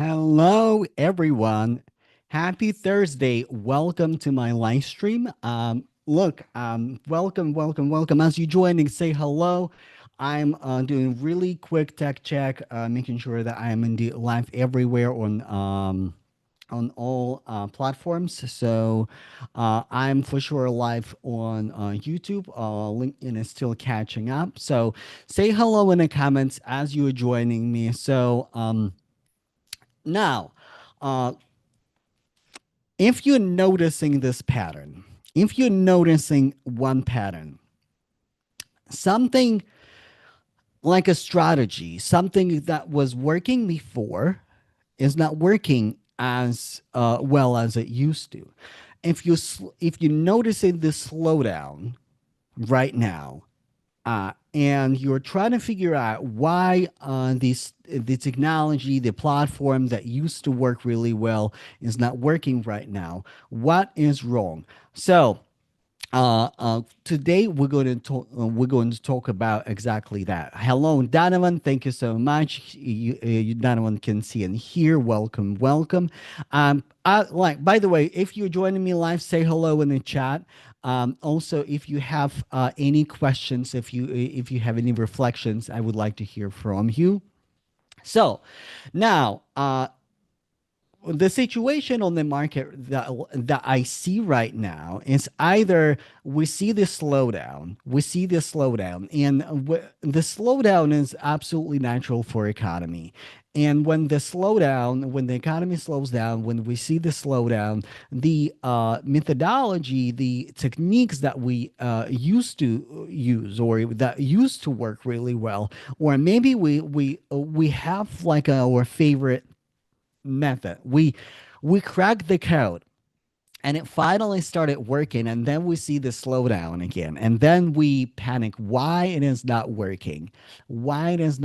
Hello, everyone. Happy Thursday. Welcome to my live stream. Welcome. As you join and say hello, I'm doing really quick tech check, making sure that I am indeed live everywhere on all platforms. So I'm for sure live on YouTube. LinkedIn is still catching up. So say hello in the comments as you are joining me. Now, uh, if you're noticing this pattern, if you're noticing one pattern, something like a strategy, something that was working before is not working as well as it used to. If you're noticing this slowdown right now, and you're trying to figure out why the technology, the platform that used to work really well is not working right now. What is wrong? So today we're going to talk about exactly that. Hello, Donovan. Thank you so much. Donovan can see and hear. Welcome. By the way, if you're joining me live, say hello in the chat. Also, if you have any questions, if you have any reflections, I would like to hear from you. So now, the situation on the market that I see right now is either we see this slowdown, and the slowdown is absolutely natural for economy. And when the economy slows down, when we see the slowdown, the methodology, the techniques that we used to use or that used to work really well, or maybe we have like our favorite method. We cracked the code and it finally started working, and then we see the slowdown again, and then we panic why it is not working, why it is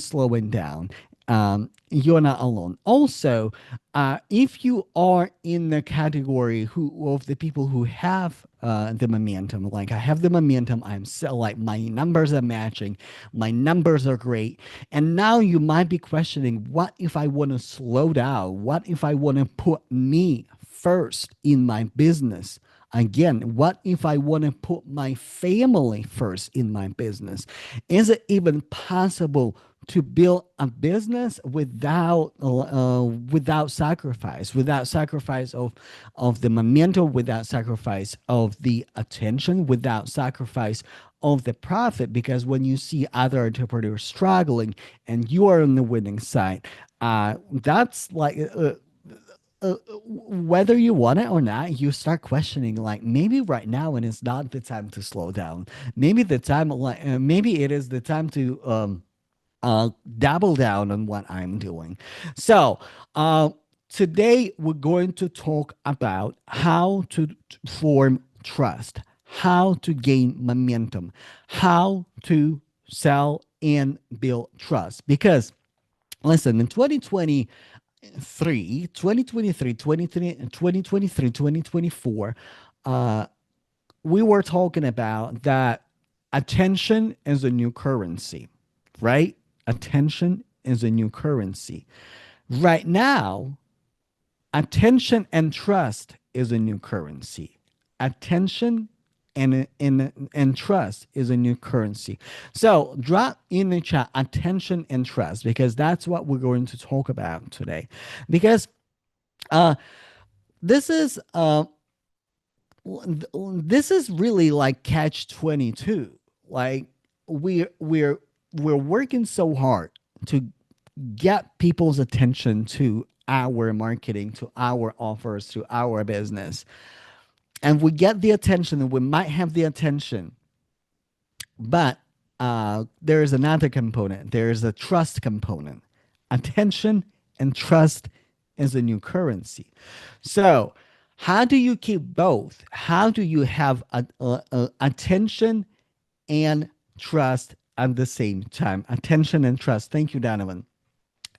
slowing down. You're not alone. Also, if you are in the category of the people who have the momentum, like I have the momentum, I'm so like my numbers are matching, my numbers are great, and now you might be questioning, what if I want to slow down? What if I want to put me first in my business? Again, what if I want to put my family first in my business? Is it even possible to build a business without sacrifice of the momentum, without sacrifice of the attention, without sacrifice of the profit? Because when you see other entrepreneurs struggling and you are on the winning side, that's like whether you want it or not, you start questioning, like, maybe right now it is not the time to slow down. Maybe it is the time to double down on what I'm doing. So today we're going to talk about how to form trust, how to gain momentum, how to sell and build trust. Because listen, in 2024, we were talking about that attention is a new currency, right? Attention is a new currency. Right now, attention and trust is a new currency. Attention and trust is a new currency. So drop in the chat attention and trust, because that's what we're going to talk about today. Because uh, this is this is really like catch 22. Like we're working so hard to get people's attention to our marketing, to our offers, to our business. And we get the attention, and we might have the attention, but there is another component. There is a trust component. Attention and trust is a new currency. So, how do you keep both? How do you have attention and trust at the same time? Attention and trust. Thank you, Donovan.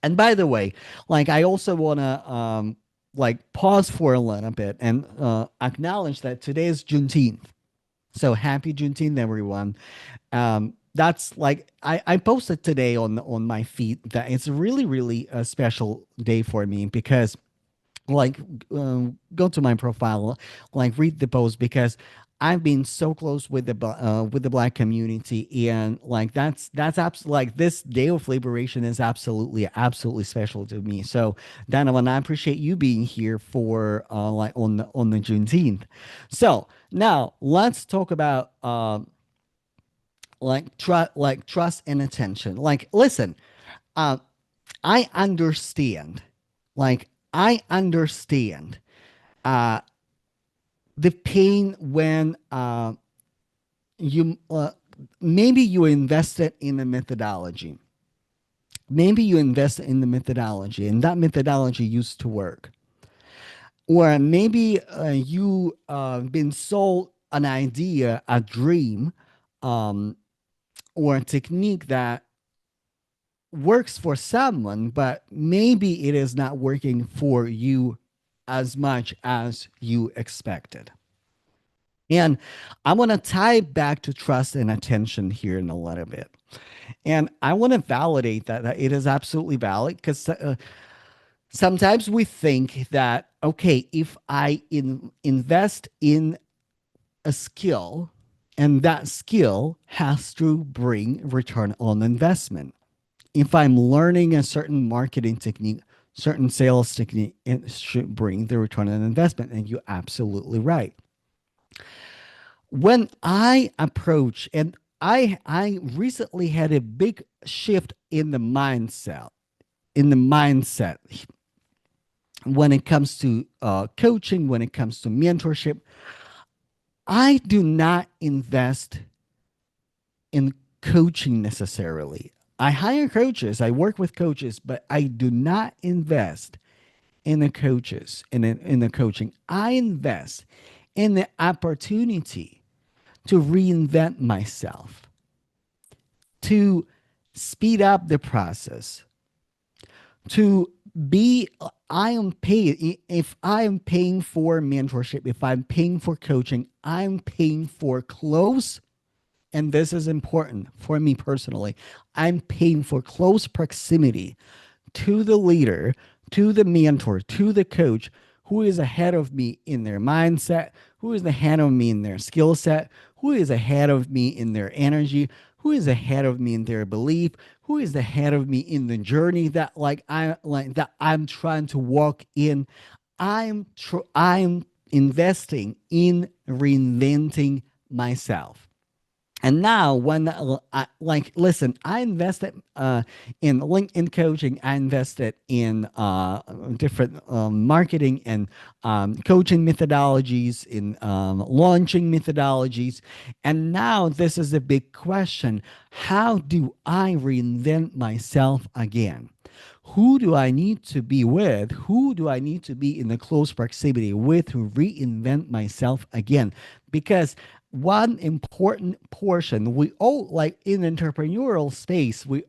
And by the way, like I also want to like pause for a little bit and acknowledge that today is Juneteenth. So happy Juneteenth, everyone. that's like I posted today on my feed that it's really really a special day for me because like go to my profile, like read the post because I've been so close with with the black community, and like that's like this day of liberation is absolutely special to me. So Donovan, I appreciate you being here for like on the Juneteenth. So now let's talk about like trust and attention. Like listen, uh, I understand, like I understand uh, the pain when you maybe you invested in a methodology. Maybe you invested in the methodology, and that methodology used to work. Or maybe you been sold an idea, a dream, um, or a technique that works for someone, but maybe it is not working for you as much as you expected. And I want to tie back to trust and attention here in a little bit. And I want to validate that it is absolutely valid because sometimes we think that, okay, if I invest in a skill and that skill has to bring return on investment. If I'm learning a certain marketing technique, certain sales technique, it should bring the return on investment. And you're absolutely right. When I approach, and I recently had a big shift in the mindset when it comes to coaching, when it comes to mentorship. I do not invest in coaching necessarily. I hire coaches, I work with coaches, but I do not invest in the coaches, in the coaching. I invest in the opportunity to reinvent myself, to speed up the process, to be I am paid if I am paying for mentorship, if I'm paying for coaching, I'm paying for close, and this is important for me personally. I'm paying for close proximity to the leader, to the mentor, to the coach who is ahead of me in their mindset, who is ahead of me in their skill set, who is ahead of me in their energy, who is ahead of me in their belief, who is ahead of me in the journey that I'm trying to walk in. I'm investing in reinventing myself. And now, when like, listen, I invested in LinkedIn coaching. I invested in different marketing and coaching methodologies, in launching methodologies. And now, this is a big question: how do I reinvent myself again? Who do I need to be with? Who do I need to be in the close proximity with to reinvent myself again? Because one important portion, we all, like in entrepreneurial space, we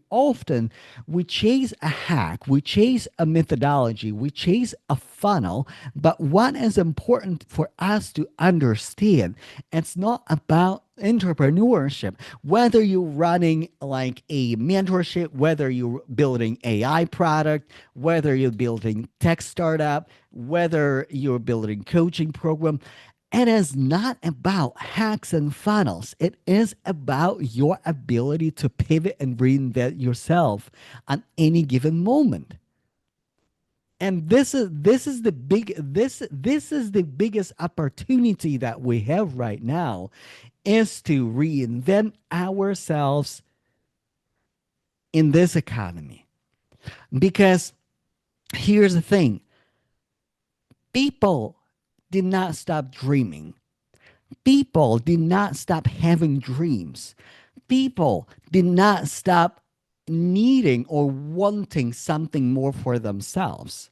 chase a hack, we chase a methodology, we chase a funnel. But what is important for us to understand, it's not about entrepreneurship, whether you're running like a mentorship, whether you're building AI product, whether you're building tech startup, whether you're building coaching program. It is not about hacks and funnels. It is about your ability to pivot and reinvent yourself at any given moment. And this is the biggest opportunity that we have right now, is to reinvent ourselves in this economy. Because here's the thing: people did not stop dreaming. People did not stop having dreams. People did not stop needing or wanting something more for themselves.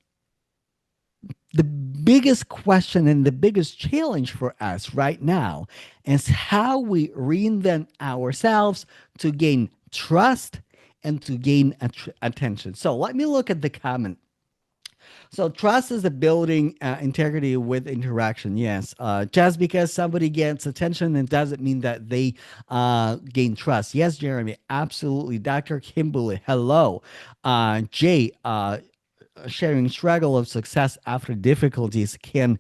The biggest question and the biggest challenge for us right now is how we reinvent ourselves to gain trust and to gain attention. So let me look at the comment. So trust is the building integrity with interaction. Yes, just because somebody gets attention, it doesn't mean that they gain trust. Yes, Jeremy, absolutely. Dr. Kimberly, hello. Jay, sharing struggle of success after difficulties can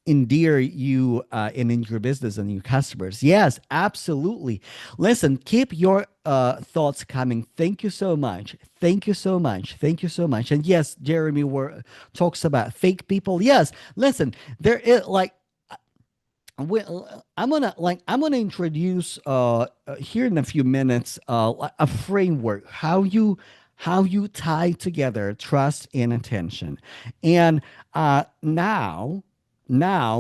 endear you and in your business and your customers. Yes, absolutely. Listen, keep your thoughts coming. Thank you so much. Thank you so much. Thank you so much. And yes, Jeremy talks about fake people. Yes, listen, there is like I'm gonna introduce here in a few minutes a framework how you tie together trust and attention. And now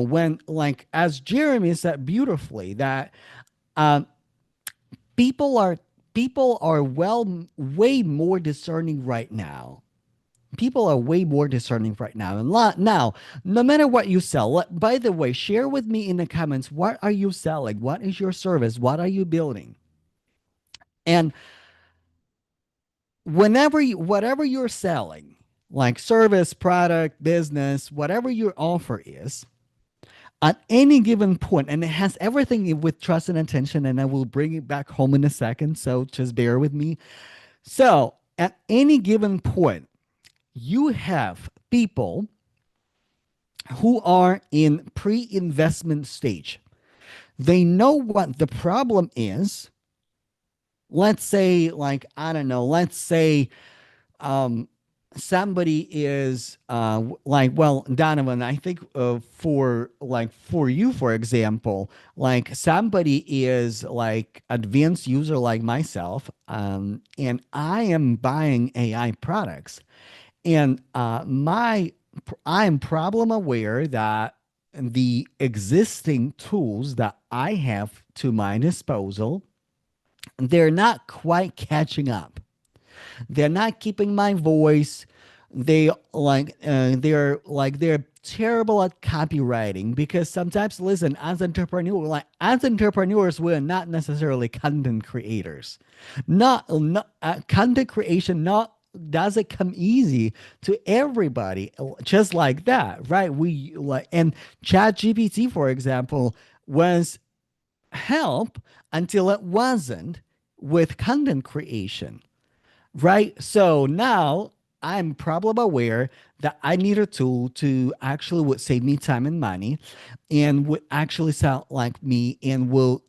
when like as Jeremy said beautifully that uh, people are people are way more discerning right now. People are way more discerning right now. And now, no matter what you sell, by the way, share with me in the comments, what are you selling? What is your service? What are you building? And whatever you're selling, like service, product, business, whatever your offer is, at any given point, and it has everything with trust and attention, and I will bring it back home in a second. So just bear with me. So at any given point, you have people who are in pre-investment stage. They know what the problem is. Let's say, like, I don't know, let's say um, somebody is like, well, Donovan, I think for you, for example, like somebody is like advanced user like myself, and I am buying AI products. And I'm problem aware that the existing tools that I have to my disposal, they're not quite catching up. They're not keeping my voice. They're terrible at copywriting because sometimes, listen, as entrepreneurs, we're not necessarily content creators. Not content creation not doesn't come easy to everybody just like that, right? We like and chat gpt, for example, was help until it wasn't with content creation, right? So now I'm problem aware that I need a tool to actually would save me time and money and would actually sound like me and will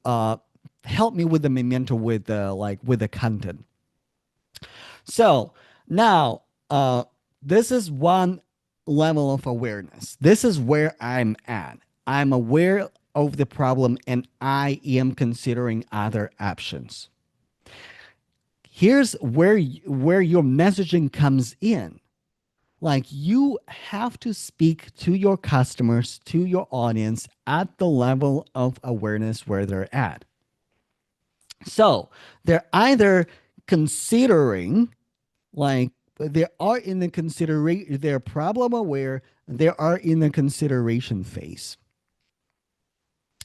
help me with the memento with the with the content. So now this is one level of awareness. This is where I'm at. I'm aware of the problem and I am considering other options. Here's where your messaging comes in. Like you have to speak to your customers, to your audience at the level of awareness where they're at. So they're either considering, like they are in the consideration, they're problem aware, they are in the consideration phase.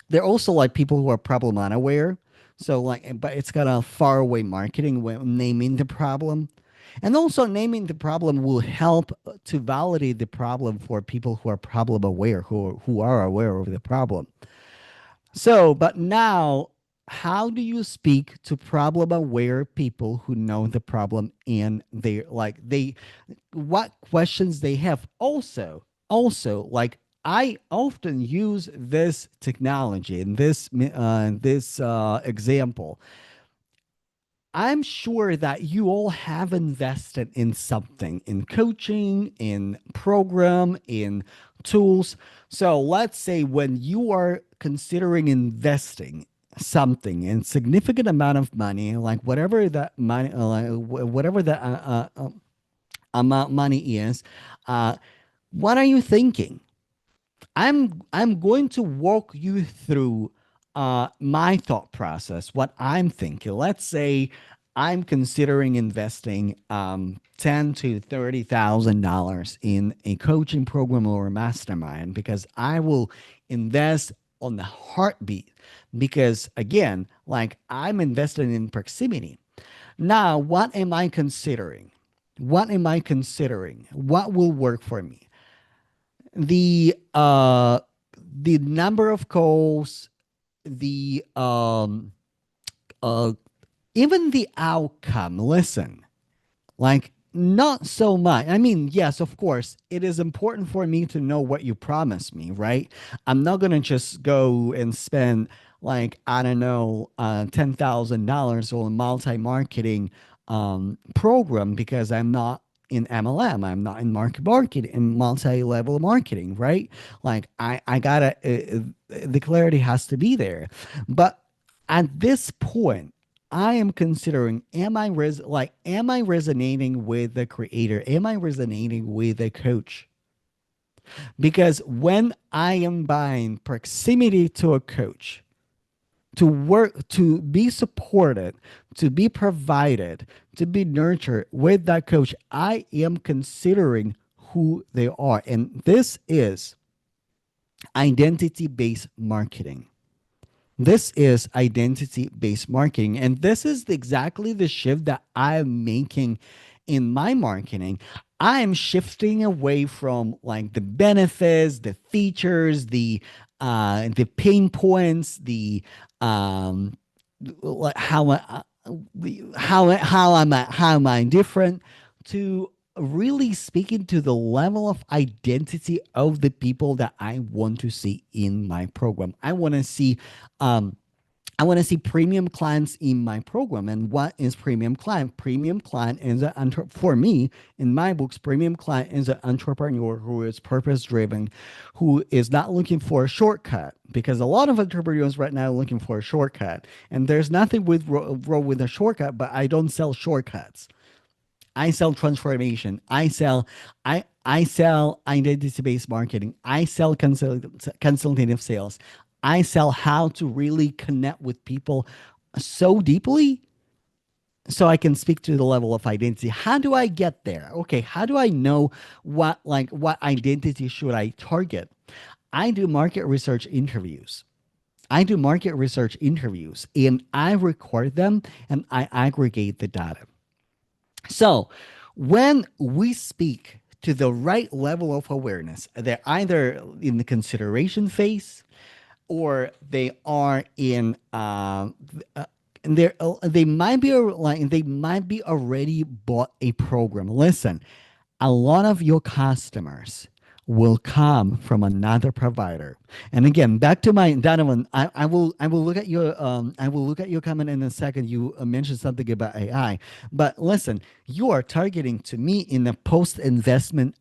They're also like people who are problem unaware. So like, but it's got a far away marketing when naming the problem. And also naming the problem will help to validate the problem for people who are problem aware, who are aware of the problem. So, but now, how do you speak to problem aware people who know the problem and they what questions they have? Also, like I often use this technology in this example. I'm sure that you all have invested in something, in coaching, in program, in tools. So let's say when you are considering investing something in significant amount of money, like whatever that money, whatever the amount money is, uh, what are you thinking? I'm going to walk you through my thought process, what I'm thinking. Let's say I'm considering investing ten to $30,000 in a coaching program or a mastermind because I will invest on the heartbeat. Because again, like I'm invested in proximity. Now, what am I considering? What am I considering? What will work for me? The uh the number of calls, the uh even the outcome. Listen, like, not so much. I mean, yes, of course, it is important for me to know what you promised me, right? I'm not gonna just go and spend, like, I don't know, $10,000 on a multi-marketing program because I'm not in MLM. I'm not in marketing, in multi-level marketing, right? Like, I gotta the clarity has to be there. But at this point, I am considering, am I resonating with the creator? Am I resonating with the coach? Because when I am buying proximity to a coach, to work, to be supported, to be provided, to be nurtured with that coach, I am considering who they are. And this is identity based marketing. This is identity based marketing. And this is exactly the shift that I'm making in my marketing. I'm shifting away from, like, the benefits, the features, the pain points, the like how am I different, to really speaking to the level of identity of the people that I want to see in my program. Um, I want to see premium clients in my program. And what is premium client? Premium client is for me, in my books, premium client is an entrepreneur who is purpose driven, who is not looking for a shortcut. Because a lot of entrepreneurs right now are looking for a shortcut, and there's nothing wrong with a shortcut, but I don't sell shortcuts. I sell transformation. I sell identity based marketing. I sell consultative sales. I sell how to really connect with people so deeply so I can speak to the level of identity. How do I get there? Okay, how do I know what identity should I target? I do market research interviews. I do market research interviews and I record them and I aggregate the data. So, when we speak to the right level of awareness, they're either in the consideration phase or they are in they might be already bought a program. Listen, a lot of your customers will come from another provider. And again, back to my Donovan, I will look at your comment in a second. You mentioned something about AI, but listen, you are targeting to me in the post investment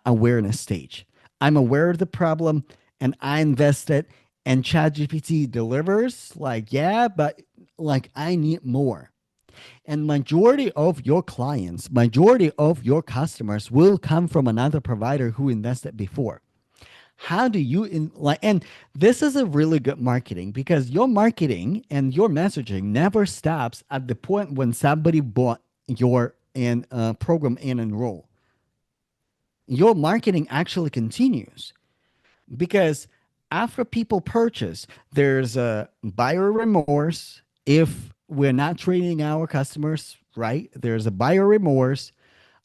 awareness stage. I'm aware of the problem and I invested, and ChatGPT delivers. Like, yeah, but like I need more. And majority of your customers will come from another provider who invested before. How do you and this is a really good marketing, because your marketing and your messaging never stops at the point when somebody bought your program and enroll. Your marketing actually continues, because after people purchase, there's a buyer remorse if we're not treating our customers right. There's a buyer remorse.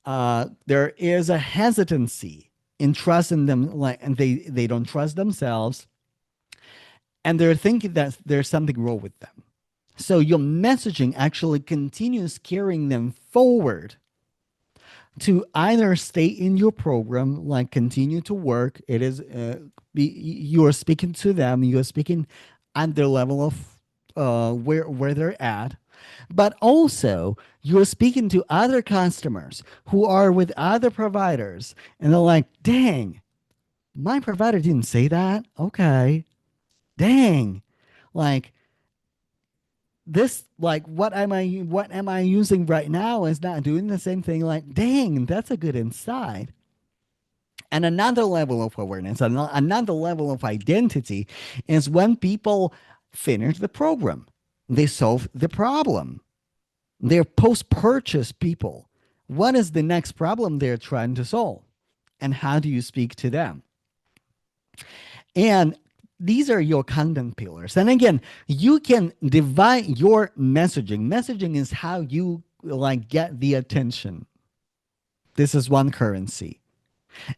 There is a hesitancy in trusting them, like, and they don't trust themselves, and they're thinking that there's something wrong with them. So your messaging actually continues carrying them forward to either stay in your program, like continue to work. It is you are speaking to them, you are speaking at their level of where they're at, but also you're speaking to other customers who are with other providers, and they're like, dang, my provider didn't say that. Okay, dang, like this, like what am I using right now is not doing the same thing. Like, dang, that's a good insight. And another level of awareness, another level of identity, is when people finish the program, they solve the problem. They're post purchase people. What is the next problem they're trying to solve? And how do you speak to them? And these are your content pillars. And again, you can divide your messaging. Messaging is how you, like, get the attention. This is one currency.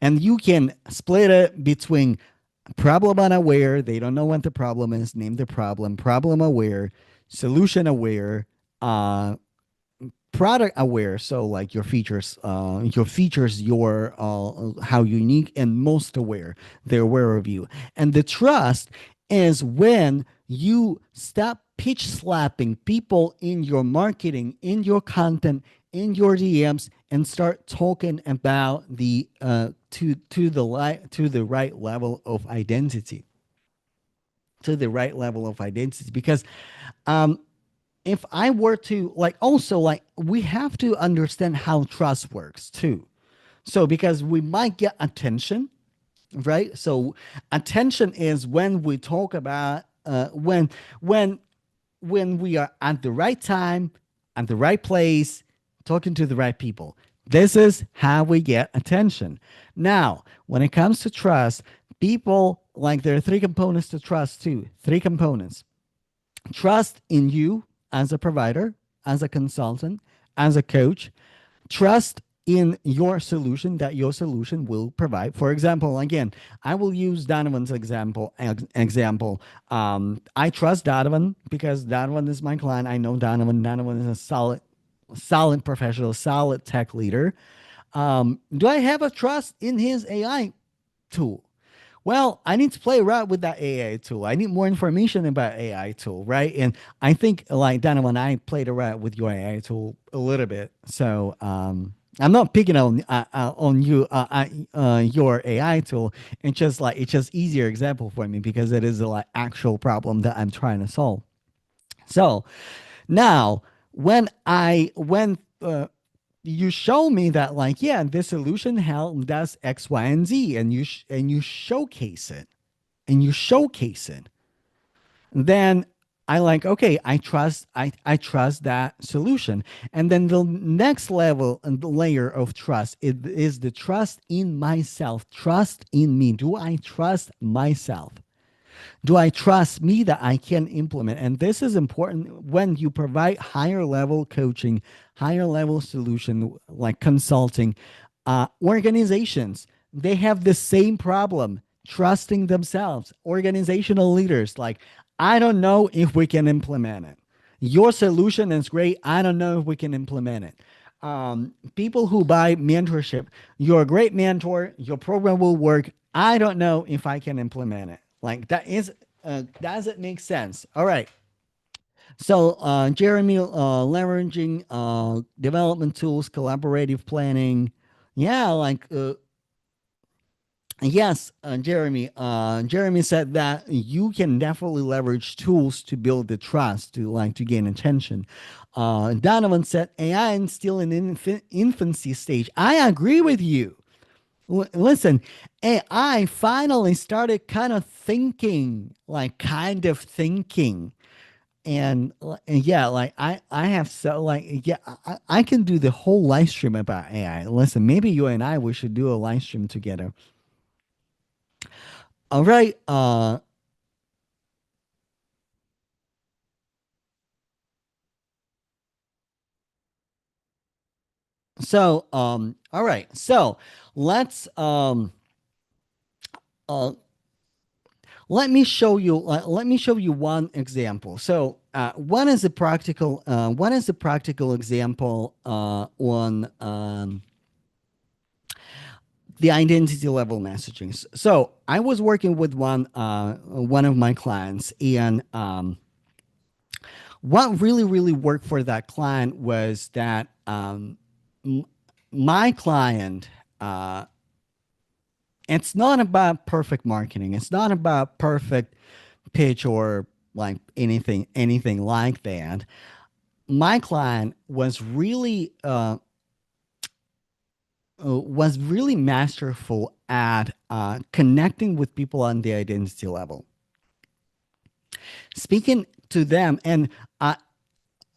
And you can split it between problem unaware, they don't know what the problem is, name the problem aware, solution aware, uh, product aware, so like your how unique, and most aware, they're aware of you. And the trust is when you stop pitch slapping people in your marketing, in your content, in your DMs, and start talking about the to the right level of identity, because um if I were to like, also like, we have to understand how trust works too. So because we might get attention, right? So attention is when we talk about when when we are at the right time, at the right place, talking to the right people. This is how we get attention. Now, when it comes to trust, people, like, there are three components to trust too. Three components: trust in you as a provider, as a consultant, as a coach, trust in your solution, that your solution will provide. For example, again, I will use Donovan's example. I trust Donovan because Donovan is my client. I know Donovan. Donovan is a solid professional, solid tech leader. Do I have a trust in his AI tool? Well, I need to play around with that AI tool. I need more information about AI tool, right? And I think, like Donovan, I played around with your AI tool a little bit. So I'm not picking on you your AI tool. It's just easier example for me because it is a like actual problem that I'm trying to solve. So now, when you show me that, like, yeah, this solution does X, Y, and Z, and you showcase it, then I like, okay, I trust that solution. And then the next level and the layer of trust is the trust in myself, trust in me. Do I trust myself? Do I trust me that I can implement? And this is important when you provide higher level coaching, higher level solution like consulting. Organizations, they have the same problem, trusting themselves. Organizational leaders, like, I don't know if we can implement it. Your solution is great. I don't know if we can implement it. People who buy mentorship, you're a great mentor. Your program will work. I don't know if I can implement it. Like, that is, does it make sense? All right. So, Jeremy, leveraging development tools, collaborative planning. Yeah, like, yes, Jeremy. Jeremy said that you can definitely leverage tools to build the trust, to gain attention. Donovan said AI is still in infancy stage. I agree with you. Listen, AI finally started kind of thinking, and yeah, like, I have, so, like, yeah, I can do the whole live stream about AI. Listen, maybe you and I, we should do a live stream together. All right. All right. So let's uh let me show you one example. So one is a practical example on the identity level messaging. So I was working with one of my clients, and what really worked for that client was that m- my client, it's not about perfect marketing. It's not about perfect pitch or like anything like that. My client was really masterful at connecting with people on the identity level, speaking to them, and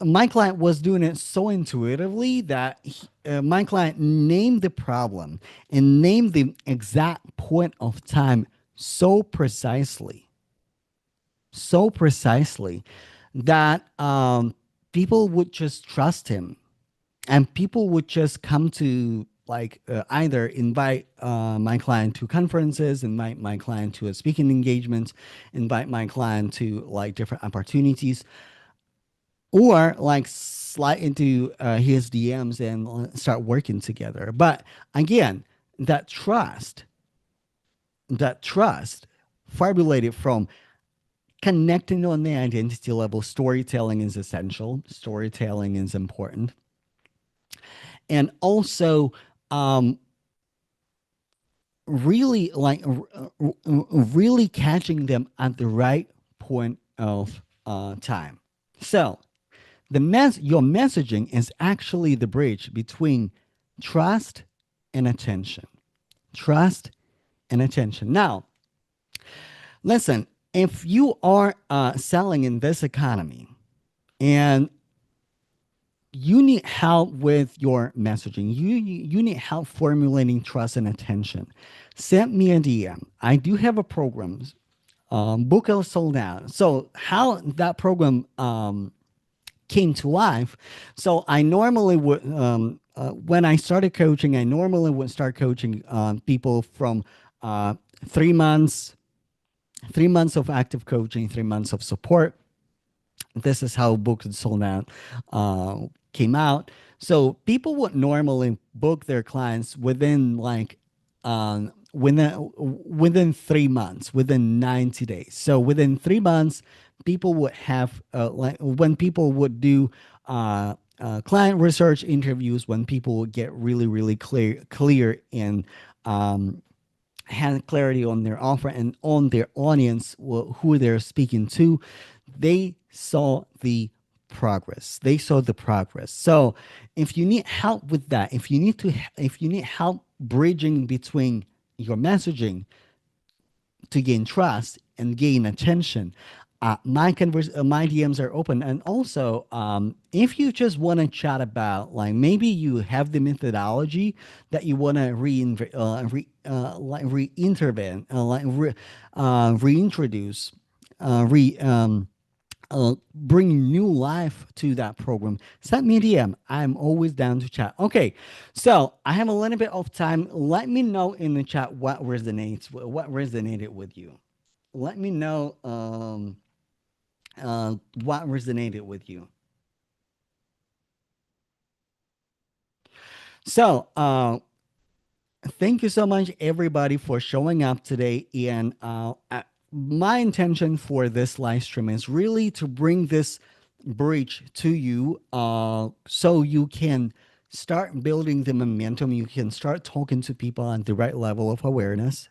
my client was doing it so intuitively that my client named the problem and named the exact point of time so precisely that people would just trust him, and people would just come to either invite my client to conferences, invite my client to a speaking engagements, invite my client to like different opportunities, or like slide into his DMs and start working together. But again, that trust, that trust formulated from connecting on the identity level. Storytelling is essential, storytelling is important. And also, um, really really catching them at the right point of time. So your messaging is actually the bridge between trust and attention. Trust and attention. Now, listen, if you are selling in this economy and you need help with your messaging, you need help formulating trust and attention, send me a DM. I do have a program, book is sold out. So how that program came to life. So I normally would, when I started coaching, I normally would start coaching people from uh, 3 months, 3 months of active coaching, 3 months of support. This is how Book and Sold Out came out. So people would normally book their clients within within 3 months, within 90 days. So within 3 months, people would have like when people would do client research interviews, when people would get really clear in had clarity on their offer and on their audience, who they're speaking to, they saw the progress. They saw the progress. So if you need help with that, if you need help bridging between your messaging to gain trust and gain attention, my DMs are open. And also, if you just want to chat about, like, maybe you have the methodology that you want to reintervene, reintroduce, re bring new life to that program, send me a DM. I'm always down to chat. Okay, so I have a little bit of time. Let me know in the chat what resonated with you. Let me know what resonated with you. So, thank you so much, everybody, for showing up today. And my intention for this live stream is really to bring this bridge to you so you can start building the momentum. You can start talking to people on the right level of awareness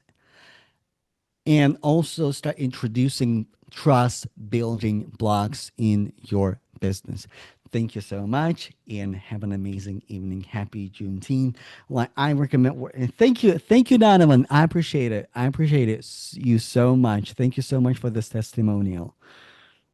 and also start introducing trust building blocks in your business. Thank you so much and have an amazing evening. Happy Juneteenth. Like I recommend, thank you, Donovan. I appreciate it. I appreciate it you so much. Thank you so much for this testimonial.